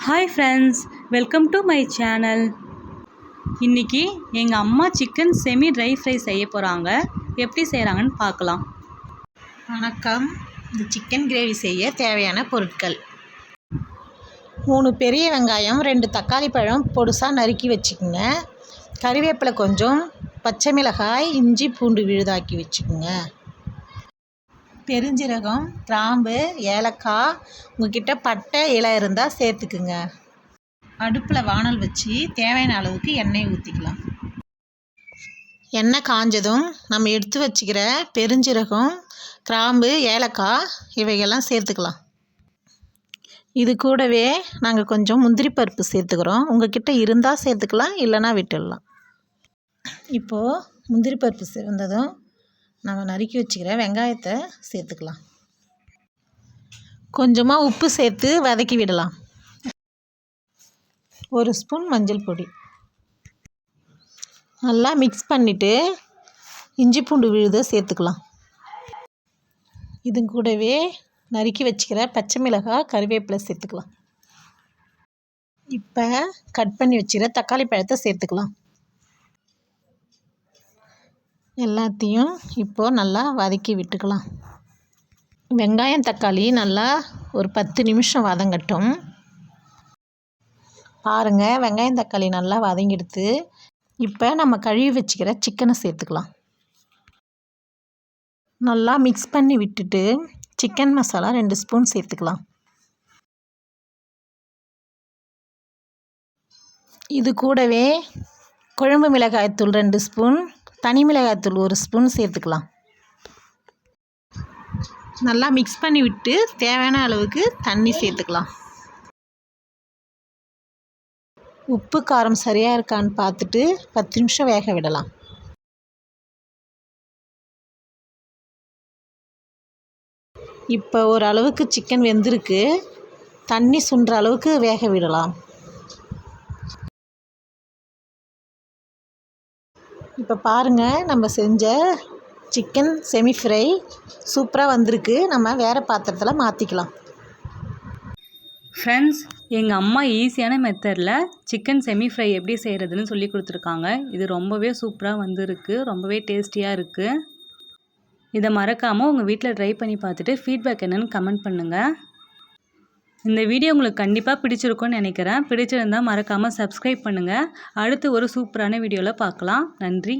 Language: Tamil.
Hi friends, welcome to my channel. இன்றைக்கி எங்கள் அம்மா சிக்கன் செமி ட்ரை ஃப்ரை செய்ய போகிறாங்க. எப்படி செய்கிறாங்கன்னு பார்க்கலாம். வணக்கம். இந்த சிக்கன் கிரேவி செய்ய தேவையான பொருட்கள்: 3 பெரிய வெங்காயம், 2 தக்காளி பழம் பொடுசாக நறுக்கி வச்சுக்கோங்க. கறிவேப்பிலை கொஞ்சம், பச்சை மிளகாய், இஞ்சி பூண்டு விழுதாக்கி வச்சுக்கோங்க. பெருஞ்சீரகம், கிராம்பு, ஏலக்காய், உங்கள்கிட்ட பட்டை இலை இருந்தால் சேர்த்துக்குங்க. அடுப்பில் வானல் வச்சு தேவையான அளவுக்கு எண்ணெய் ஊற்றிக்கலாம். எண்ணெய் காஞ்சதும் நம்ம எடுத்து வச்சுக்கிற பெருஞ்சீரகம், கிராம்பு, ஏலக்காய் இவைகள்லாம் சேர்த்துக்கலாம். இது கூடவே நாங்கள் கொஞ்சம் முந்திரி பருப்பு சேர்த்துக்கிறோம். உங்கள்கிட்ட இருந்தால் சேர்த்துக்கலாம், இல்லைனா விட்டுடலாம். இப்போது முந்திரி பருப்பு சேர்ந்ததும் நம்ம நறுக்கி வச்சுக்கிற வெங்காயத்தை சேர்த்துக்கலாம். கொஞ்சமாக உப்பு சேர்த்து வதக்கி விடலாம். 1 ஸ்பூன் மஞ்சள் பொடி. நல்லா மிக்ஸ் பண்ணிவிட்டு இஞ்சி பூண்டு விழுதை சேர்த்துக்கலாம். இது கூடவே நறுக்கி வச்சுக்கிற பச்சை மிளகாய், கறிவேப்பிலை சேர்த்துக்கலாம். இப்போ கட் பண்ணி வச்சுக்கிற தக்காளி பழத்தை சேர்த்துக்கலாம். எல்லாத்தையும் இப்போது நல்லா வதக்கி விட்டுக்கலாம். வெங்காயம் தக்காளி நல்லா ஒரு 10 நிமிஷம் வதங்கட்டும். பாருங்கள், வெங்காயம் தக்காளி நல்லா வதங்கிடுத்து. இப்போ நம்ம கழுவி வச்சுக்கிற சிக்கனை சேர்த்துக்கலாம். நல்லா மிக்ஸ் பண்ணி விட்டுட்டு சிக்கன் மசாலா 2 ஸ்பூன் சேர்த்துக்கலாம். இது கூடவே குழம்பு மிளகாய்த்தூள் 2 ஸ்பூன், தனி மிளகாய்த்தூள் 1 ஸ்பூன் சேர்த்துக்கலாம். நல்லா மிக்ஸ் பண்ணி விட்டு தேவையான அளவுக்கு தண்ணி சேர்த்துக்கலாம். உப்பு காரம் சரியாக இருக்கான்னு பார்த்துட்டு 10 நிமிஷம் வேக விடலாம். இப்போ ஓரளவுக்கு சிக்கன் வெந்திருக்கு. தண்ணி சுண்டுற அளவுக்கு வேக விடலாம். இப்போ பாருங்கள், நம்ம செஞ்ச சிக்கன் செமி ஃப்ரை சூப்பராக வந்திருக்கு. நம்ம வேறு பாத்திரத்தில் மாற்றிக்கலாம். ஃப்ரெண்ட்ஸ், எங்கள் அம்மா ஈஸியான மெத்தடில் சிக்கன் செமி ஃப்ரை எப்படி செய்கிறதுன்னு சொல்லி கொடுத்துருக்காங்க. இது ரொம்பவே சூப்பராக வந்திருக்கு, ரொம்பவே டேஸ்டியாக இருக்குது. இதை மறக்காமல் உங்கள் வீட்டில் ட்ரை பண்ணி பார்த்துட்டு ஃபீட்பேக் என்னென்னு கமெண்ட் பண்ணுங்கள். இந்த வீடியோ உங்களுக்கு கண்டிப்பாக பிடிச்சிருக்கும்னு நினைக்கிறேன். பிடிச்சிருந்தால் மறக்காமல் சப்ஸ்கிரைப் பண்ணுங்கள். அடுத்து ஒரு சூப்பரான வீடியோவில் பார்க்கலாம். நன்றி.